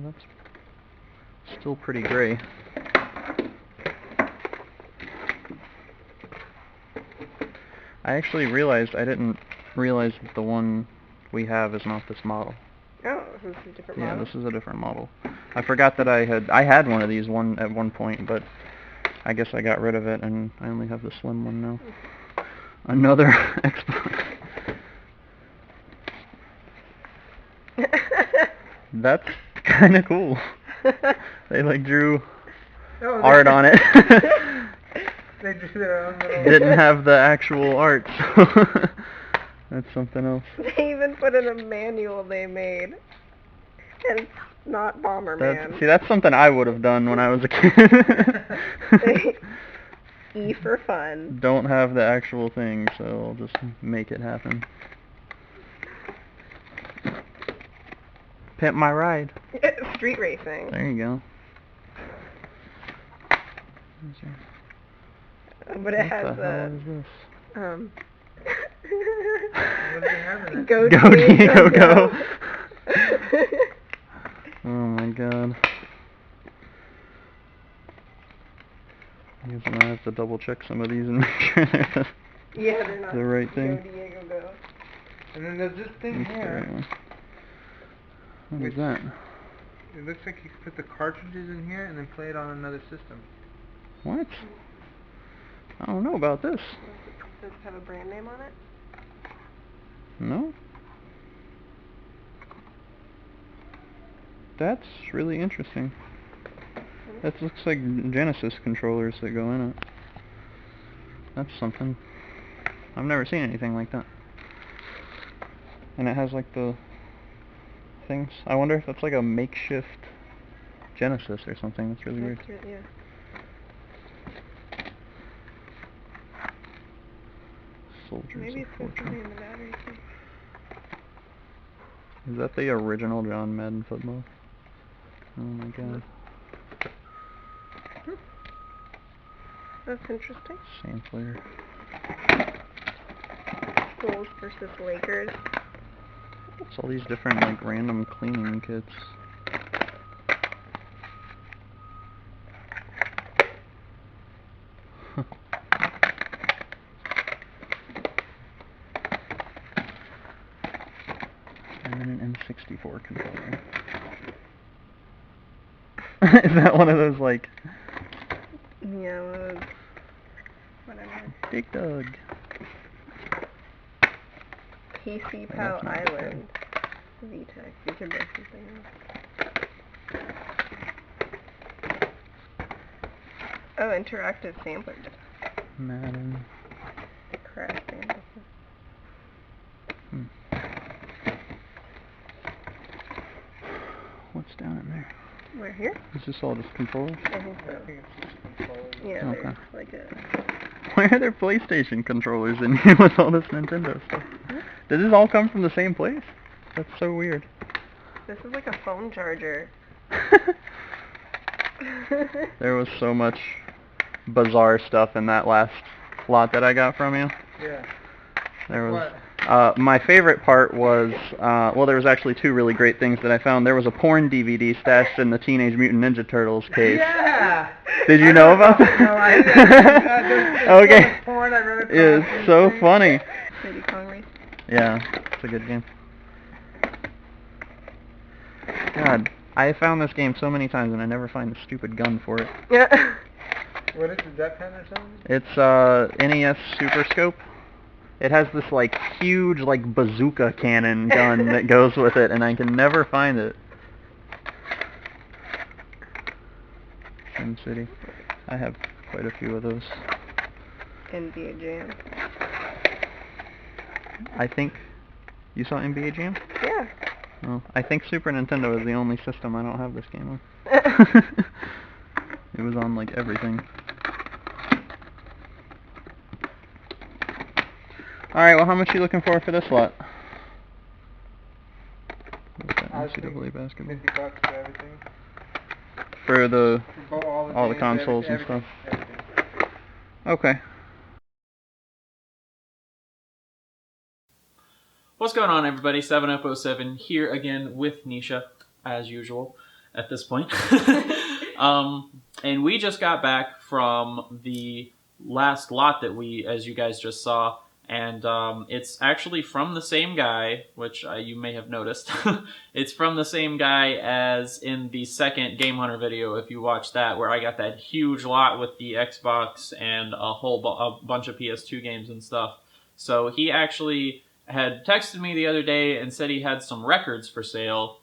that's still pretty gray. I actually realized I didn't realize that the one we have is not this model. Oh, this is a different model? Yeah, this is a different model. I forgot that I had one of these at one point, but I guess I got rid of it and I only have the slim one now. Another Xbox. That's kind of cool. They like drew art on it. They drew their own little... Didn't have the actual art, so that's something else. They even put in a manual they made. And it's not Bomberman. See, that's something I would have done when I was a kid. E for fun. Don't have the actual thing, so I'll just make it happen. Pimp my ride. Street racing. There you go. But it has what the hell is this? What do you have in it? Go Diego Go. Oh my god. I guess I'm gonna have to double check some of these and make sure they're not the right thing. Go Diego Go. And then there's this thing here. Right. What is that? It looks like you can put the cartridges in here and then play it on another system. What? I don't know about this. Does it have a brand name on it? No? That's really interesting. That looks like Genesis controllers that go in it. That's something. I've never seen anything like that. And it has like the things. I wonder if that's like a makeshift Genesis or something. That's really weird. Yeah. Soldiers Maybe of it's supposed to be Fortune. in the battery too. Is that the original John Madden football? Oh my god. That's interesting. Sampler. Bulls versus Lakers. It's all these different like random cleaning kits. And then an N64 controller. Is that one of those like... Yeah, one of those... Whatever. Big Dog. PC Oh, Pow that's not Island. VTech. You could make something else. Oh, interactive sampler. Madden. Crap, sampler. What's down in there? We're here? Is this all just controllers? I think so. I think it's just controllers. Yeah, Okay. there's like a... Why are there PlayStation controllers in here with all this Nintendo stuff? Did this all come from the same place? That's so weird. This is like a phone charger. There was so much bizarre stuff in that last lot that I got from you. Yeah. There was... What? My favorite part was, well, there was actually two really great things that I found. There was a porn DVD stashed in the Teenage Mutant Ninja Turtles case. Yeah! Did you know about that? No, I didn't. Okay. So porn, I remember It's so funny. Maybe Congress. Yeah, it's a good game. God, I found this game so many times and I never find the stupid gun for it. Yeah. What is it, Jet Pen or something? It's NES Super Scope. It has this like huge like bazooka cannon gun that goes with it, and I can never find it. Sim City. I have quite a few of those. NBA Jam. I think you saw NBA Jam? Yeah. Oh, I think Super Nintendo is the only system I don't have this game on. It was on like everything. Alright, well how much are you looking for this lot? What's that, I was thinking NCAA basketball? $50 for everything. For the... For all the games, consoles and everything, stuff. everything. Okay. What's going on, everybody? 7up07 here again with Nisha, as usual. at this point. And we just got back from the last lot that we, as you guys just saw, and it's actually from the same guy, which you may have noticed. It's from the same guy as in the second Game Hunter video, if you watch that, where I got that huge lot with the Xbox and a bunch of PS2 games and stuff. So he actually had texted me the other day and said he had some records for sale.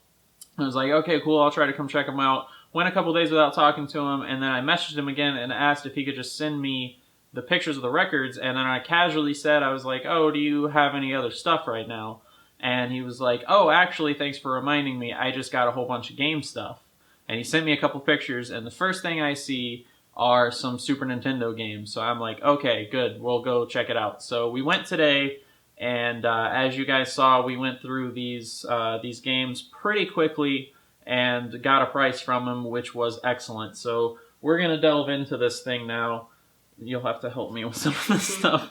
I was like, okay, cool, I'll try to come check them out. Went a couple days without talking to him, and then I messaged him again and asked if he could just send me the pictures of the records, and then I casually said, I was like, oh, do you have any other stuff right now? And he was like, oh, actually, thanks for reminding me, I just got a whole bunch of game stuff. And he sent me a couple pictures, and the first thing I see are some Super Nintendo games. So I'm like, okay, good, we'll go check it out. So we went today, and as you guys saw, we went through these games pretty quickly, and got a price from him, which was excellent. So we're going to delve into this thing now. You'll have to help me with some of this stuff.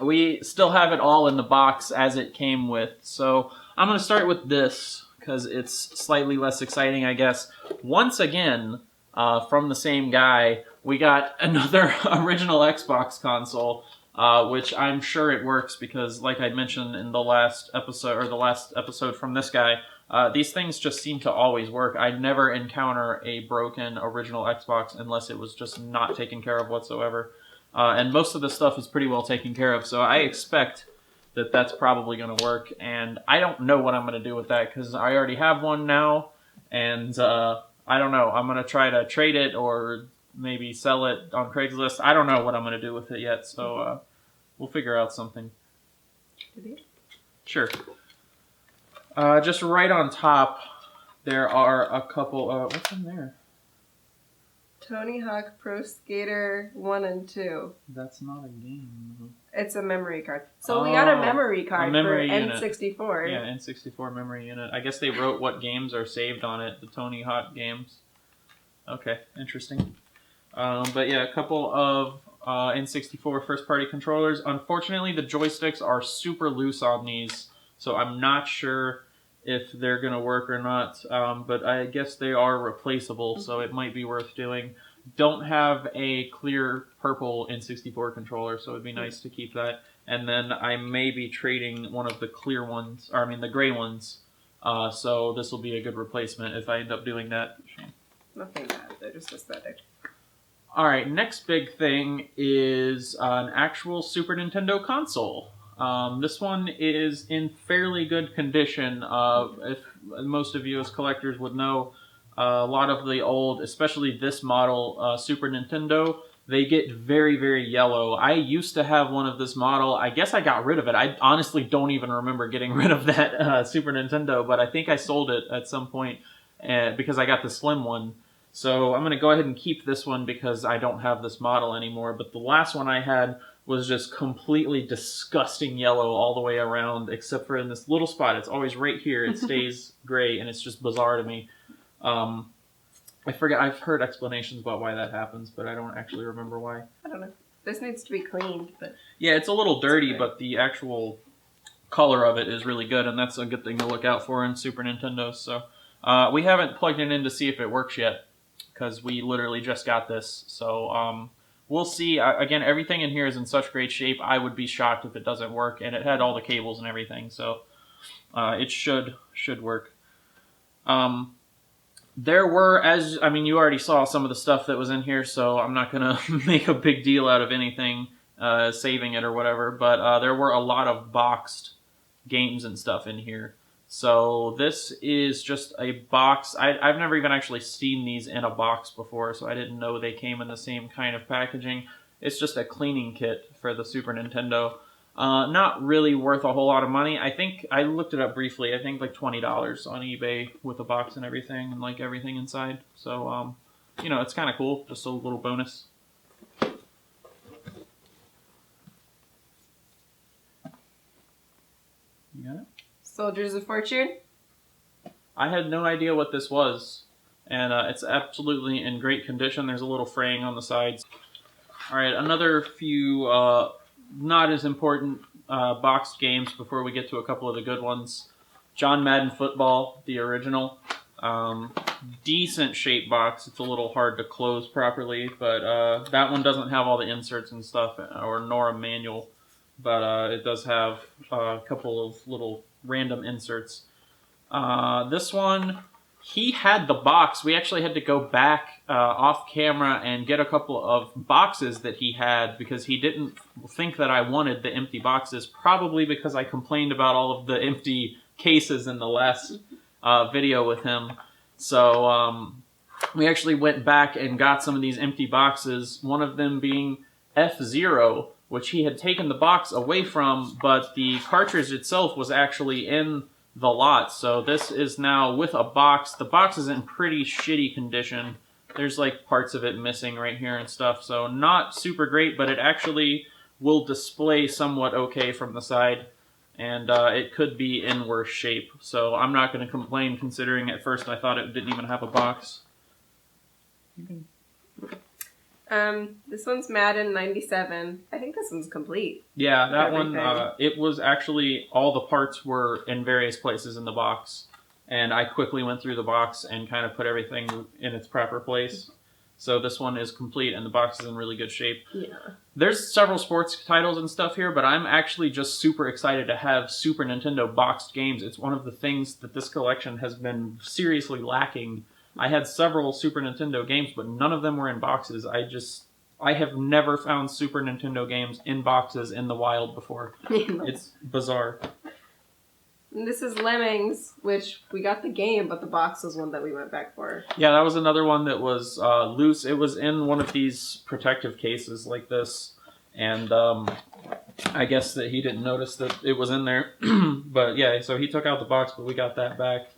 We still have it all in the box as it came with. So I'm going to start with this, because it's slightly less exciting, I guess. Once again, from the same guy, we got another original Xbox console, which I'm sure it works, because like I mentioned in the last episode from this guy, these things just seem to always work. I never encounter a broken original Xbox unless it was just not taken care of whatsoever. And most of the stuff is pretty well taken care of, so I expect that that's probably going to work. And I don't know what I'm going to do with that, because I already have one now, and I don't know. I'm going to try to trade it or maybe sell it on Craigslist. I don't know what I'm going to do with it yet, so we'll figure out something. Sure. Just right on top, there are a couple. What's in there? Tony Hawk Pro Skater 1 and 2. That's not a game. It's a memory card. So we got a memory card for unit. N64. Yeah, N64 memory unit. I guess they wrote what games are saved on it, the Tony Hawk games. Okay, interesting. But yeah, a couple of N64 first-party controllers. Unfortunately, the joysticks are super loose on these, so I'm not sure if they're going to work or not, but I guess they are replaceable, so it might be worth doing. Don't have a clear purple N64 controller, so it'd be nice to keep that. And then I may be trading one of the clear ones, or I mean the gray ones, so this will be a good replacement if I end up doing that. Nothing bad, they're just aesthetic. Alright, next big thing is an actual Super Nintendo console. This one is in fairly good condition. If most of you as collectors would know, a lot of the old, especially this model Super Nintendo, they get very, very yellow. I used to have one of this model. I guess I got rid of it. I honestly don't even remember getting rid of that Super Nintendo, but I think I sold it at some point because I got the slim one. So I'm going to go ahead and keep this one because I don't have this model anymore. But the last one I had was just completely disgusting yellow all the way around, except for in this little spot. It's always right here. It stays gray, and it's just bizarre to me. I forget. I've heard explanations about why that happens, but I don't actually remember why. I don't know. This needs to be cleaned, but yeah, it's a little dirty, but the actual color of it is really good, and that's a good thing to look out for in Super Nintendo. So we haven't plugged it in to see if it works yet, because we literally just got this. So we'll see. Again, everything in here is in such great shape. I would be shocked if it doesn't work, and it had all the cables and everything, so it should work. There were, you already saw some of the stuff that was in here, so I'm not going to make a big deal out of anything, saving it or whatever, but there were a lot of boxed games and stuff in here. So this is just a box. I've never even actually seen these in a box before, so I didn't know they came in the same kind of packaging. It's just a cleaning kit for the Super Nintendo. Not really worth a whole lot of money. I think, I looked it up briefly, I think like $20 on eBay with the box and everything, and like everything inside. So, you know, it's kind of cool, just a little bonus. You got it? Soldiers of Fortune? I had no idea what this was, and it's absolutely in great condition. There's a little fraying on the sides. Alright, another few not as important boxed games before we get to a couple of the good ones. John Madden Football, the original. decent shape box. It's a little hard to close properly, but that one doesn't have all the inserts and stuff, nor a manual, but it does have a couple of little random inserts. This one, he had the box. We actually had to go back off camera and get a couple of boxes that he had because he didn't think that I wanted the empty boxes, probably because I complained about all of the empty cases in the last video with him. So we actually went back and got some of these empty boxes, one of them being F-Zero, which he had taken the box away from, but the cartridge itself was actually in the lot. So this is now with a box. The box is in pretty shitty condition. There's like parts of it missing right here and stuff, so not super great, but it actually will display somewhat okay from the side, and it could be in worse shape. So I'm not going to complain, considering at first I thought it didn't even have a box. This one's Madden 97. I think this one's complete. Yeah, that one, it was actually, all the parts were in various places in the box. And I quickly went through the box and kind of put everything in its proper place. So this one is complete and the box is in really good shape. Yeah. There's several sports titles and stuff here, but I'm actually just super excited to have Super Nintendo boxed games. It's one of the things that this collection has been seriously lacking. I had several Super Nintendo games, but none of them were in boxes. I have never found Super Nintendo games in boxes in the wild before. It's bizarre. And this is Lemmings, which we got the game, but the box was one that we went back for. Yeah, that was another one that was loose. It was in one of these protective cases like this, and I guess that he didn't notice that it was in there. But yeah, so he took out the box, but we got that back.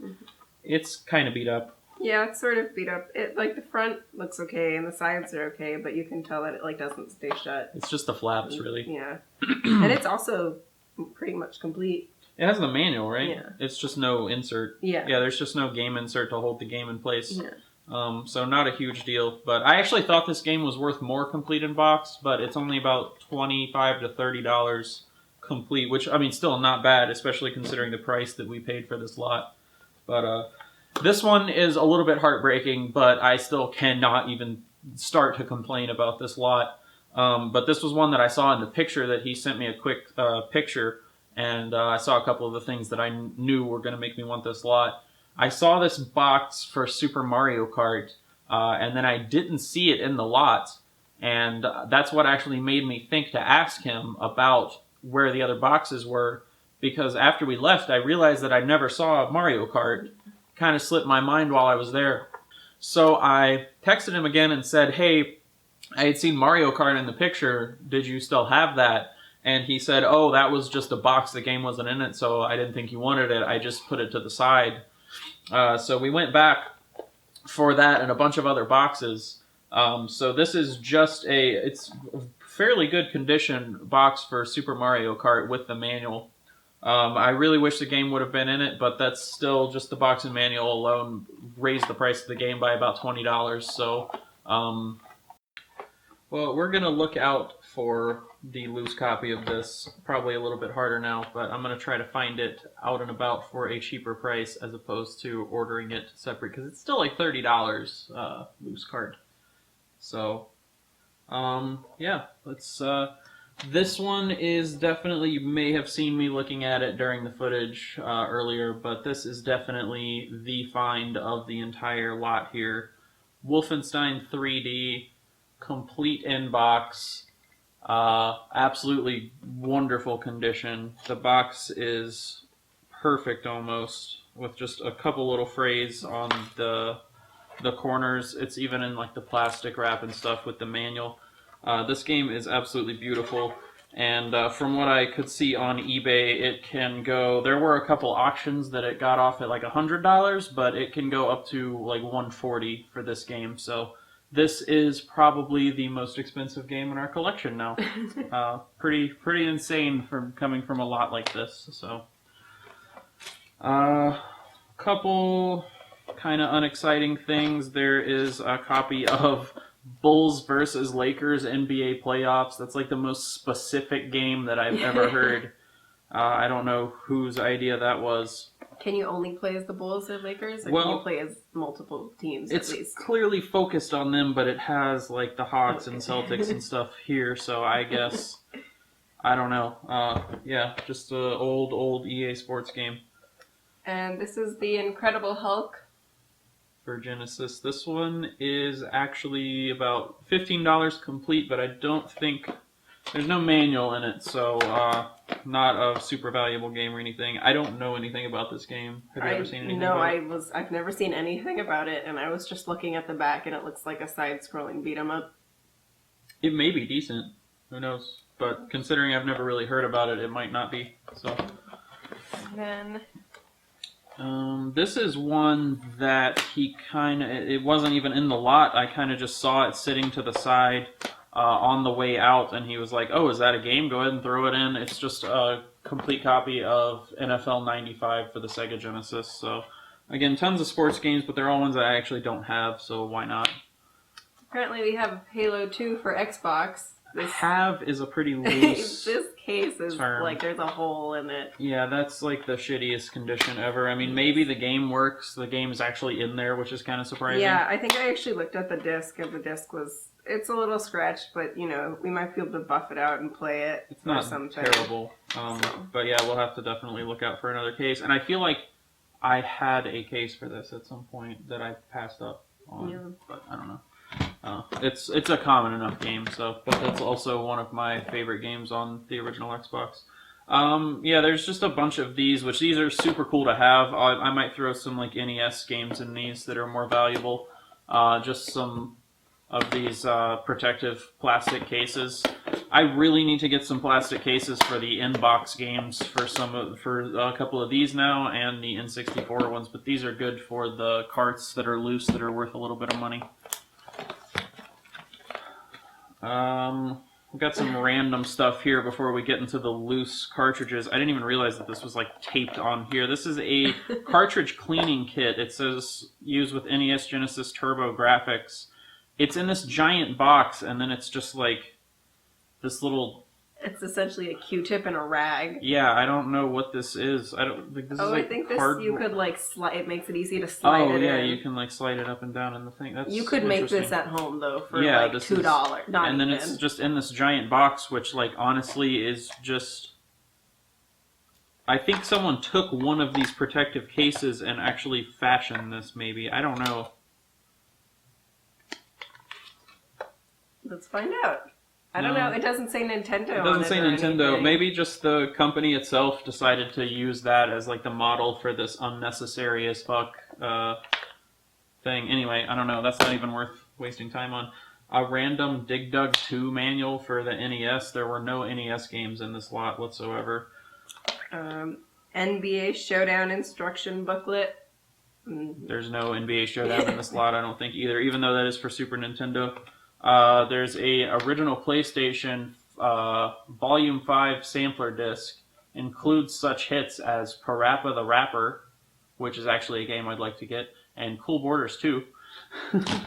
It's kind of beat up. Yeah, it's sort of beat up. It like the front looks okay and the sides are okay, but you can tell that it like doesn't stay shut. It's just the flaps, really. Yeah. And it's also pretty much complete. It has the manual, right? Yeah. It's just no insert. Yeah. Yeah, there's just no game insert to hold the game in place. Yeah. So not a huge deal. But I actually thought this game was worth more complete in box, but it's only about $25 to $30 complete, which, I mean, still not bad, especially considering the price that we paid for this lot. But this one is a little bit heartbreaking, but I still cannot even start to complain about this lot. But this was one that I saw in the picture that he sent me a quick picture, and I saw a couple of the things that I knew were going to make me want this lot. I saw this box for Super Mario Kart, and then I didn't see it in the lot, and that's what actually made me think to ask him about where the other boxes were, because after we left, I realized that I never saw Mario Kart. Kind of slipped my mind while I was there. So I texted him again and said, hey, I had seen Mario Kart in the picture. Did you still have that? And he said, oh, that was just a box. The game wasn't in it, so I didn't think you wanted it. I just put it to the side. So we went back for that and a bunch of other boxes. So this is just it's a fairly good condition box for Super Mario Kart with the manual. I really wish the game would have been in it, but that's still just the box and manual alone raised the price of the game by about $20. So, well, we're going to look out for the loose copy of this, probably a little bit harder now, but I'm going to try to find it out and about for a cheaper price as opposed to ordering it separate, because it's still like $30 loose card. So, yeah, let's... This one is definitely, you may have seen me looking at it during the footage earlier, but this is definitely the find of the entire lot here. Wolfenstein 3D, complete in box, absolutely wonderful condition. The box is perfect almost, with just a couple little frays on the corners. It's even in like the plastic wrap and stuff with the manual. This game is absolutely beautiful, and from what I could see on eBay, it can go, there were a couple auctions that it got off at like $100, but it can go up to like $140 for this game, so this is probably the most expensive game in our collection now. Pretty insane coming from a lot like this, so. Couple kind of unexciting things. There is a copy of Bulls versus Lakers NBA playoffs. That's like the most specific game that I've ever heard. I don't know whose idea that was. Can you only play as the Bulls or Lakers, or Well, can you play as multiple teams at It's least? clearly focused on them, but it has like the Hawks and Celtics and stuff here, so I guess I don't know. Yeah, just an old EA Sports game And this is the Incredible Hulk. for Genesis. This one is actually about $15 complete, but I don't think there's no manual in it, so not a super valuable game or anything. I don't know anything about this game. Have you ever seen anything about it? I've never seen anything about it, and I was just looking at the back, and it looks like a side-scrolling beat-em-up. It may be decent. Who knows? But considering I've never really heard about it, it might not be. So. And then This is one that it wasn't even in the lot. I kind of just saw it sitting to the side on the way out, and he was like, oh, is that a game? Go ahead and throw it in. It's just a complete copy of NFL 95 for the Sega Genesis. So, again, tons of sports games, but they're all ones that I actually don't have, so why not? apparently we have Halo 2 for Xbox. Have is a pretty loose This case is term. like there's a hole in it. Yeah, that's like the shittiest condition ever. I mean, maybe the game works. The game is actually in there, which is kind of surprising. Yeah, I think I actually looked at the disc, and the disc it's a little scratched, but you know, we might be able to buff it out and play it. It's not something. terrible. But yeah, we'll have to definitely look out for another case. And I feel like I had a case for this at some point that I passed up on, but I don't know. It's a common enough game, but that's also one of my favorite games on the original Xbox. Yeah, there's just a bunch of these, which these are super cool to have. I might throw some like NES games in these that are more valuable. Just some of these protective plastic cases. I really need to get some plastic cases for the in-box games for a couple of these now, and the N64 ones. But these are good for the carts that are loose that are worth a little bit of money. We've got some random stuff here before we get into the loose cartridges. I didn't even realize that this was like taped on here. This is a cartridge cleaning kit. It says used with NES Genesis Turbo graphics. It's in this giant box, and then it's just like this little... It's essentially a Q-tip and a rag. Yeah, I don't know what this is. I don't think this is like I think this cardboard. you could like slide. It makes it easy to slide it in. Oh yeah, you can like slide it up and down in the thing. That's you could make this at home though for like $2. Not and even. then it's just in this giant box, which like honestly is just. I think someone took one of these protective cases and actually fashioned this. Maybe I don't know. Let's find out. I don't know. It doesn't say Nintendo. It doesn't say Nintendo. Anything. Maybe just the company itself decided to use that as like the model for this unnecessary as fuck thing. Anyway, I don't know. That's not even worth wasting time on. A random Dig Dug 2 manual for the NES. There were no NES games in this lot whatsoever. NBA Showdown instruction booklet. There's no NBA Showdown in this lot, I don't think either, even though that is for Super Nintendo. There's a original PlayStation Volume 5 sampler disc. Includes such hits as Parappa the Rapper, which is actually a game I'd like to get, and Cool Borders 2.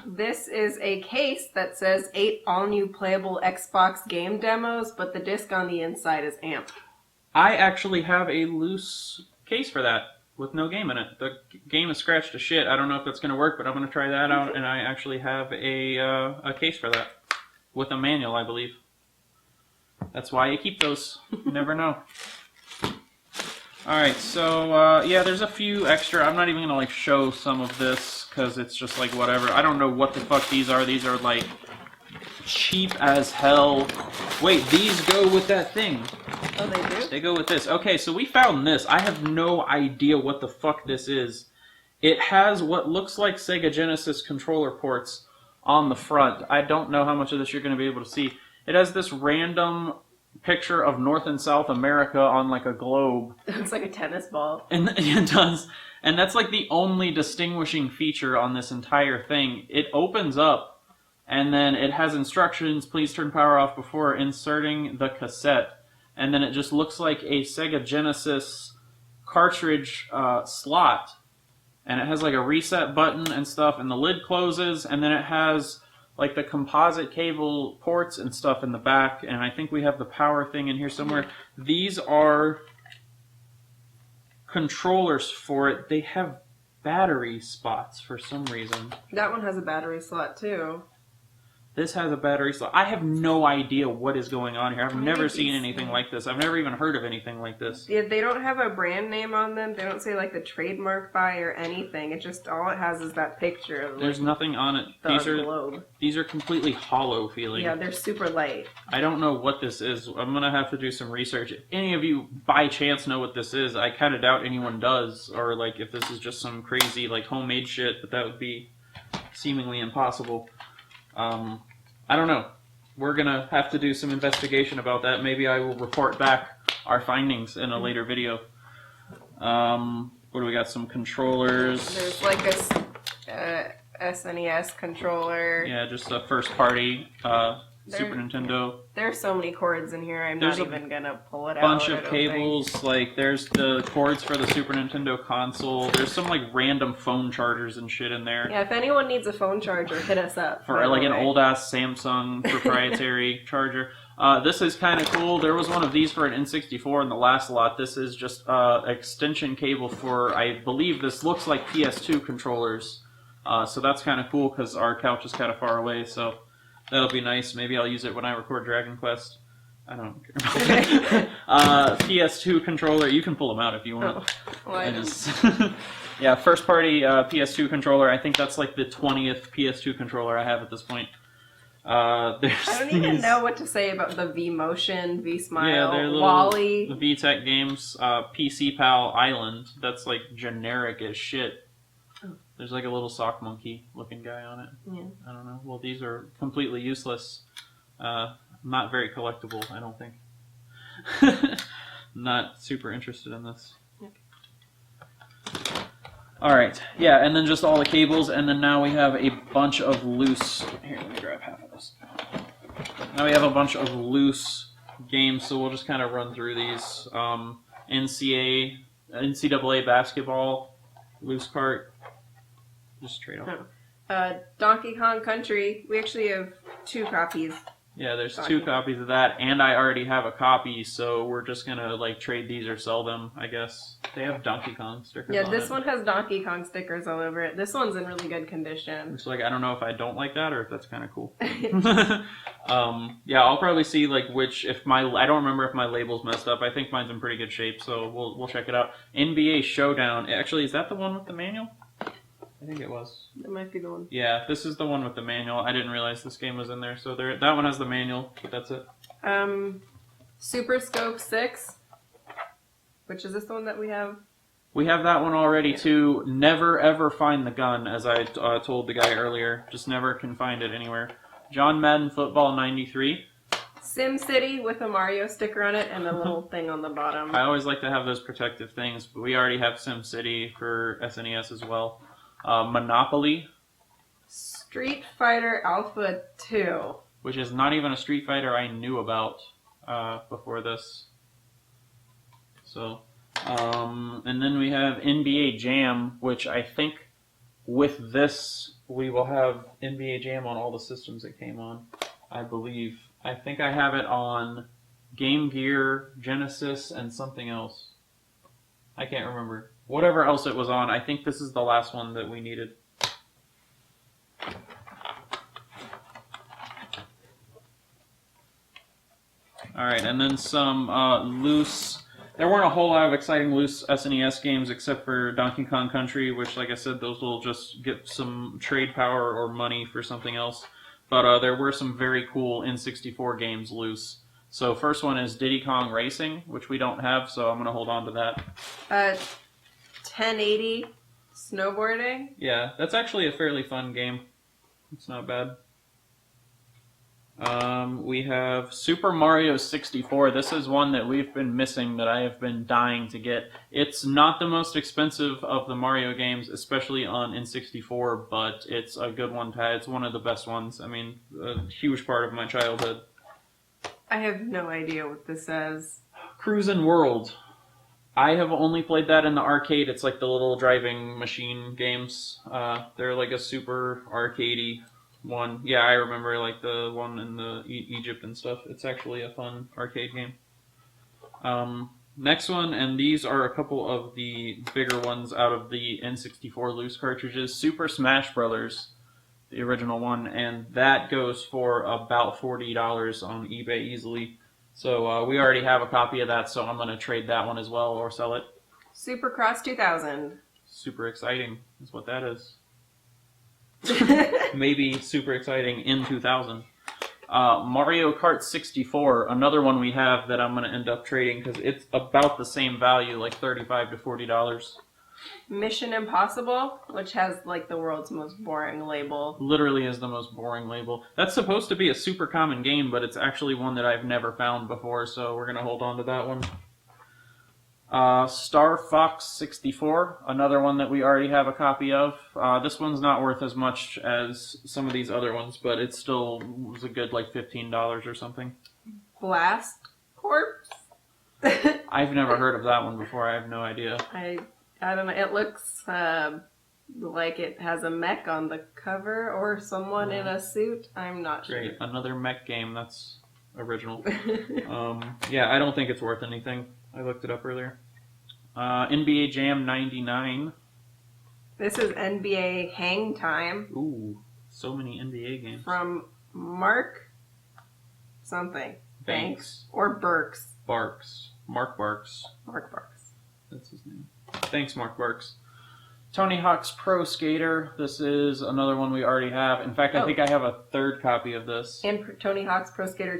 This is a case that says 8 all-new playable Xbox game demos, but the disc on the inside is AMP. I actually have a loose case for that with no game in it. The game is scratched to shit. I don't know if that's going to work, but I'm going to try that out, and I actually have a case for that with a manual, I believe. That's why you keep those. You never know. Alright, so, yeah, there's a few extra. I'm not even going to, like, show some of this, because it's just, like, whatever. I don't know what the fuck these are. These are, like, cheap as hell. Wait, these go with that thing. Oh, they do? They go with this. Okay, so we found this. I have no idea what the fuck this is. It has what looks like Sega Genesis controller ports on the front. I don't know how much of this you're going to be able to see. It has this random picture of North and South America on like a globe. It looks like a tennis ball. And it does. And that's like the only distinguishing feature on this entire thing. It opens up, and then it has instructions. Please turn power off before inserting the cassette. And then it just looks like a Sega Genesis cartridge slot. And it has like a reset button and stuff, and the lid closes, and then it has like the composite cable ports and stuff in the back, and I think we have the power thing in here somewhere. These are controllers for it, they have battery spots for some reason. That one has a battery slot too. This has a battery slot. I have no idea what is going on here. I've never seen anything like this. I've never even heard of anything like this. Yeah, they don't have a brand name on them. They don't say like the trademark by or anything. It just all it has is that picture of There's nothing on it. the globe. These are completely hollow feeling. Yeah, they're super light. I don't know what this is. I'm gonna have to do some research. If any of you by chance know what this is, I kind of doubt anyone does, or like if this is just some crazy like homemade shit, but that would be seemingly impossible. I don't know. We're gonna have to do some investigation about that. Maybe I will report back our findings in a later video. What do we got? Some controllers. There's like a SNES controller. Yeah, just a first party Super Nintendo. There's so many cords in here. I'm not even gonna pull it out. Bunch of cables. Like there's the cords for the Super Nintendo console. There's some like random phone chargers and shit in there. Yeah, if anyone needs a phone charger, hit us up. For like an old ass Samsung proprietary charger. This is kind of cool. There was one of these for an N64 in the last lot. This is just extension cable for, I believe this looks like PS2 controllers. So that's kind of cool because our couch is kind of far away. So that'll be nice. Maybe I'll use it when I record Dragon Quest. I don't care. PS2 controller. You can pull them out if you want. Oh, well, yeah, first party PS2 controller. I think that's like the 20th PS2 controller I have at this point. I don't even know what to say about the V-Motion, V-Smile, yeah, they're Wally. The VTech games, PC Pal Island. That's like generic as shit. There's like a little sock monkey looking guy on it. Yeah. I don't know. Well, these are completely useless. Not very collectible, I don't think. Not super interested in this. Okay. Alright, yeah, and then just all the cables, and then now we have a bunch of loose... Here, let me grab half of this. Now we have a bunch of loose games, so we'll just kind of run through these. NCAA basketball, loose cart. Just trade off. Donkey Kong Country. We actually have 2 copies. Yeah, there's 2 copies of that, and I already have a copy, so we're just gonna like trade these or sell them, I guess. They have Donkey Kong stickers on it. Yeah, this one has Donkey Kong stickers all over it. This one's in really good condition. It's like, I don't know if I don't like that or if that's kind of cool. Yeah, I'll probably see like which, I don't remember if my label's messed up. I think mine's in pretty good shape, so we'll check it out. NBA Showdown. Actually, is that the one with the manual? I think it was. That might be the one. Yeah, this is the one with the manual. I didn't realize this game was in there, so that one has the manual, but that's it. Super Scope 6. Which is this the one that we have? We have that one already, too. Never, ever find the gun, as I told the guy earlier. Just never can find it anywhere. John Madden Football 93. Sim City with a Mario sticker on it and a little thing on the bottom. I always like to have those protective things, but we already have Sim City for SNES as well. Monopoly. Street Fighter Alpha 2. Which is not even a Street Fighter I knew about before this. So, and then we have NBA Jam, which I think with this we will have NBA Jam on all the systems it came on, I believe. I think I have it on Game Gear, Genesis, and something else. I can't remember. Whatever else it was on, I think this is the last one that we needed. Alright, and then some loose... There weren't a whole lot of exciting loose SNES games except for Donkey Kong Country, which, like I said, those will just get some trade power or money for something else. But there were some very cool N64 games loose. So first one is Diddy Kong Racing, which we don't have, so I'm going to hold on to that. 1080 snowboarding. Yeah, that's actually a fairly fun game. It's not bad. We have Super Mario 64. This is one that we've been missing that I have been dying to get. It's not the most expensive of the Mario games, especially on N64, but it's a good one to have. It's one of the best ones. I mean, a huge part of my childhood. I have no idea what this says. Cruisin' World. I have only played that in the arcade. It's like the little driving machine games. They're like a super arcadey one. Yeah, I remember like the one in the Egypt and stuff. It's actually a fun arcade game. Next one, and these are a couple of the bigger ones out of the N64 loose cartridges. Super Smash Brothers, the original one, and that goes for about $40 on eBay easily. So we already have a copy of that, so I'm going to trade that one as well or sell it. Supercross 2000. Super exciting is what that is. Maybe super exciting in 2000. Mario Kart 64, another one we have that I'm going to end up trading because it's about the same value, like $35 to $40. Mission Impossible, which has like the world's most boring label. Literally is the most boring label. That's supposed to be a super common game, but it's actually one that I've never found before, so we're going to hold on to that one. Star Fox 64, another one that we already have a copy of. This one's not worth as much as some of these other ones, but it still was a good like $15 or something. Blast Corpse? I've never heard of that one before. I have no idea. I don't know. It looks like it has a mech on the cover or someone in a suit. I'm not sure. Great. Another mech game. That's original. Yeah, I don't think it's worth anything. I looked it up earlier. NBA Jam 99. This is NBA Hang Time. Ooh, so many NBA games. From Mark something. Banks. Or Burks. Barks. Mark Barks. Mark Barks. That's his name. Thanks, Mark Barks. Tony Hawk's Pro Skater. This is another one we already have. In fact, I think I have a third copy of this. And Tony Hawk's Pro Skater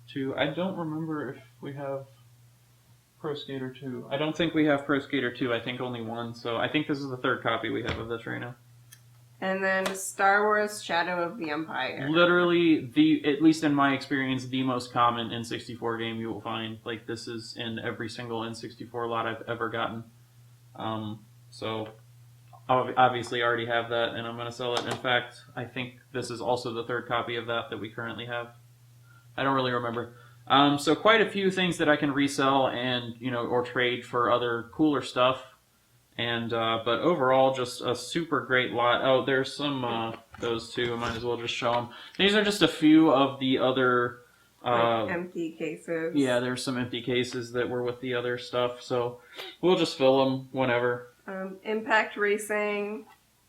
2. I don't remember if we have Pro Skater 2. I don't think we have Pro Skater 2. I think only one. So I think this is the third copy we have of this right now. And then Star Wars Shadow of the Empire. Literally, at least in my experience, the most common N64 game you will find. Like, this is in every single N64 lot I've ever gotten. So, obviously I already have that, and I'm going to sell it. In fact, I think this is also the third copy of that we currently have. I don't really remember. So quite a few things that I can resell and, or trade for other cooler stuff. And, but overall, just a super great lot. Oh, there's some, those two. I might as well just show them. These are just a few of the other, like empty cases. Yeah, there's some empty cases that were with the other stuff. So we'll just fill them whenever. Impact Racing.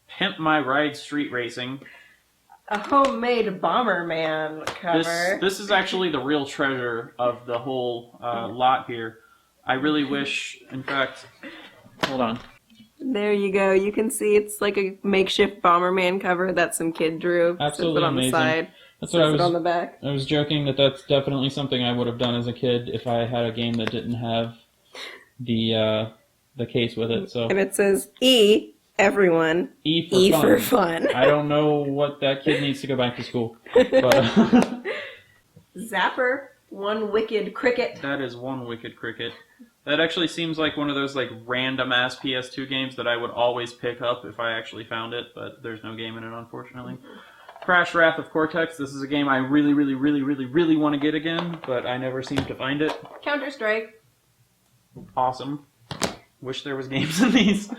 Pimp My Ride Street Racing. A homemade Bomberman cover. This is actually the real treasure of the whole lot here. I really wish, in fact, hold on. There you go. You can see it's like a makeshift Bomberman cover that some kid drew. Absolutely on amazing. The side. That's what I was on the back. I was joking that's definitely something I would have done as a kid if I had a game that didn't have the case with it. So. And it says E, everyone. E for fun. I don't know what that kid needs to go back to school. But Zapper, One Wicked Cricket. That is One Wicked Cricket. That actually seems like one of those like random ass PS2 games that I would always pick up if I actually found it, but there's no game in it, unfortunately. Crash Wrath of Cortex. This is a game I really, really, really, really, really want to get again, but I never seem to find it. Counter-Strike. Awesome. Wish there was games in these.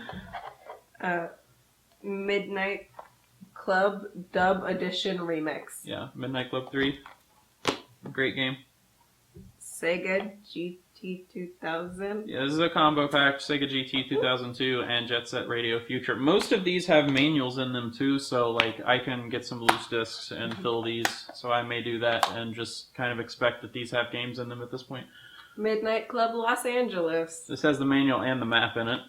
Midnight Club Dub Edition Remix. Yeah, Midnight Club 3. Great game. Sega GT 2000. Yeah, this is a combo pack, Sega GT 2002 and Jet Set Radio Future. Most of these have manuals in them too, so like I can get some loose discs and fill these, so I may do that and just kind of expect that these have games in them at this point. Midnight Club Los Angeles. This has the manual and the map in it.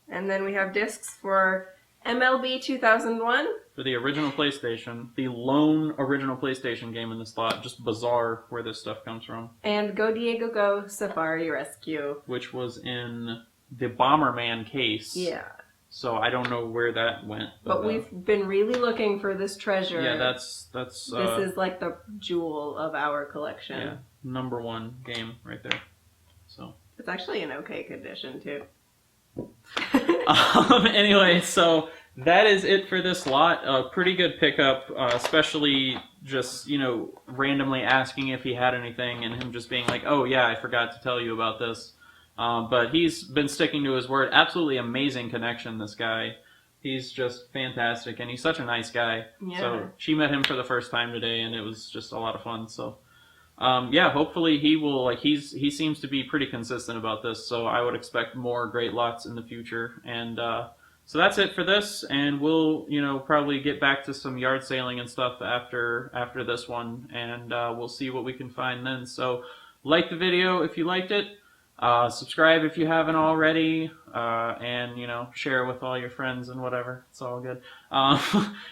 And then we have discs for MLB 2001. For the original PlayStation, the lone original PlayStation game in this lot. Just bizarre where this stuff comes from. And Go Diego Go Safari Rescue. Which was in the Bomberman case. Yeah. So I don't know where that went. But we've been really looking for this treasure. Yeah, that's this is like the jewel of our collection. Yeah, number one game right there. So it's actually in okay condition too. Anyway, so that is it for this lot. A pretty good pickup, especially just, randomly asking if he had anything and him just being like, oh yeah, I forgot to tell you about this. But he's been sticking to his word. Absolutely amazing connection, this guy. He's just fantastic, and he's such a nice guy. Yeah. So she met him for the first time today, and it was just a lot of fun. So yeah, hopefully he will, like, he seems to be pretty consistent about this, so I would expect more great lots in the future. And so that's it for this, and we'll, probably get back to some yard sailing and stuff after this one, and we'll see what we can find then. So like the video if you liked it, subscribe if you haven't already, and share with all your friends and whatever. It's all good.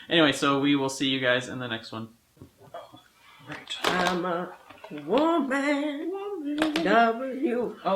Anyway, so we will see you guys in the next one. I'm a woman. W-O-M-A-N.